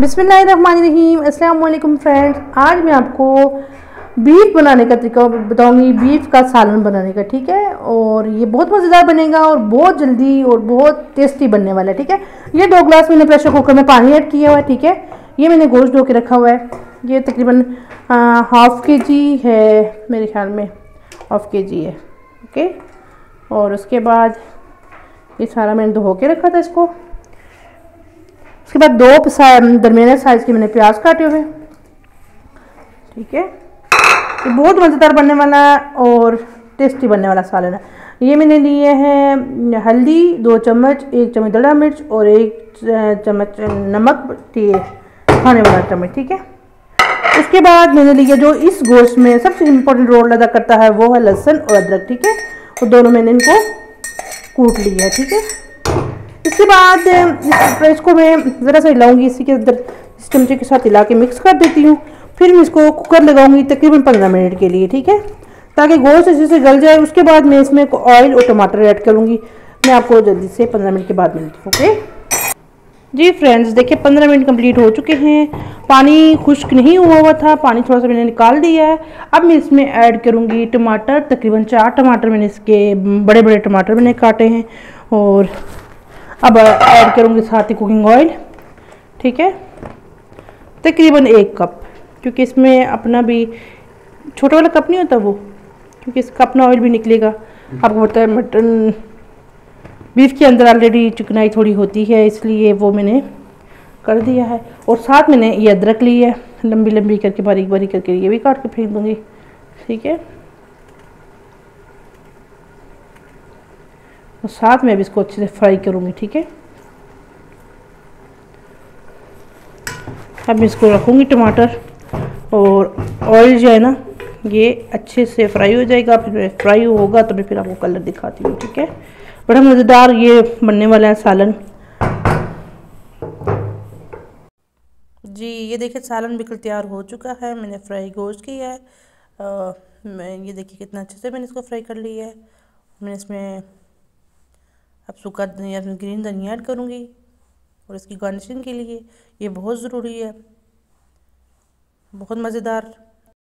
बिस्मिल्लाहिर्रहमानिर्रहीम। अस्सलाम वालेकुम फ्रेंड्स, आज मैं आपको बीफ बनाने का तरीका बताऊंगी, बीफ का सालन बनाने का। ठीक है, और ये बहुत मज़ेदार बनेगा और बहुत जल्दी और बहुत टेस्टी बनने वाला है। ठीक है, ये 2 ग्लास मैंने प्रेशर कुकर में पानी ऐड किया हुआ है। ठीक है, ये मैंने गोश्त धो के रखा हुआ है। ये तकरीबन हाफ़ के जी है, मेरे ख्याल में हाफ़ के जी है। ओके, और उसके बाद ये सारा मैंने धो के रखा था इसको। उसके बाद 2 दरमियाने साइज़ के मैंने प्याज काटे हुए। ठीक है, ये बहुत मज़ेदार बनने वाला है और टेस्टी बनने वाला सालन है। ये मैंने लिए हैं हल्दी 2 चम्मच, 1 चम्मच दड़ा मिर्च और 1 चम्मच नमक खाने वाला चम्मच। ठीक है, उसके बाद मैंने लिया जो इस गोश्त में सबसे इम्पोर्टेंट रोल अदा करता है वो है लहसुन और अदरक। ठीक है, तो दोनों मैंने इनको कूट लिया है। ठीक है, इसके बाद इसको मैं ज़रा सा हिलाऊंगी, इसी के अंदर इस चमचे के साथ हिला के मिक्स कर देती हूँ। फिर मैं इसको कुकर लगाऊंगी तकरीबन 15 मिनट के लिए। ठीक है, ताकि गोश्त अच्छे से गल जाए। उसके बाद मैं इसमें ऑयल और टमाटर ऐड करूँगी। मैं आपको जल्दी से 15 मिनट के बाद मिलती हूँ। ओके जी फ्रेंड्स, देखिए 15 मिनट कंप्लीट हो चुके हैं। पानी खुश्क नहीं हुआ था, पानी थोड़ा सा मैंने निकाल दिया है। अब मैं इसमें ऐड करूँगी टमाटर, तकरीबन 4 टमाटर मैंने इसके बड़े बड़े टमाटर मैंने काटे हैं। और अब ऐड करूँगी साथ ही कुकिंग ऑयल। ठीक है, तकरीबन 1 कप, क्योंकि इसमें अपना भी छोटा वाला कप नहीं होता वो, क्योंकि इसका अपना ऑयल भी निकलेगा। आपको पता है मटन बीफ के अंदर ऑलरेडी चिकनाई थोड़ी होती है, इसलिए वो मैंने कर दिया है। और साथ मैंने ये अदरक ली है, लंबी लंबी करके बारीक बारीक करके, ये भी काट के फेंक दूँगी। ठीक है, और साथ में अब इसको अच्छे से फ्राई करूँगी। ठीक है, अब मैं इसको रखूँगी टमाटर, और ऑयल जो है ना ये अच्छे से फ्राई हो जाएगा। फिर फ्राई होगा तो मैं फिर आपको कलर दिखाती हूँ। ठीक है, बड़ा मज़ेदार ये बनने वाला है सालन जी। ये देखिए सालन बिल्कुल तैयार हो चुका है। मैंने फ्राई गोश्त किया है। मैं ये देखिए कितना अच्छे से मैंने इसको फ्राई कर लिया है। मैंने इसमें अब सूखा धनिया, ग्रीन धनिया ऐड करूँगी और इसकी गार्निशिंग के लिए ये बहुत ज़रूरी है, बहुत मज़ेदार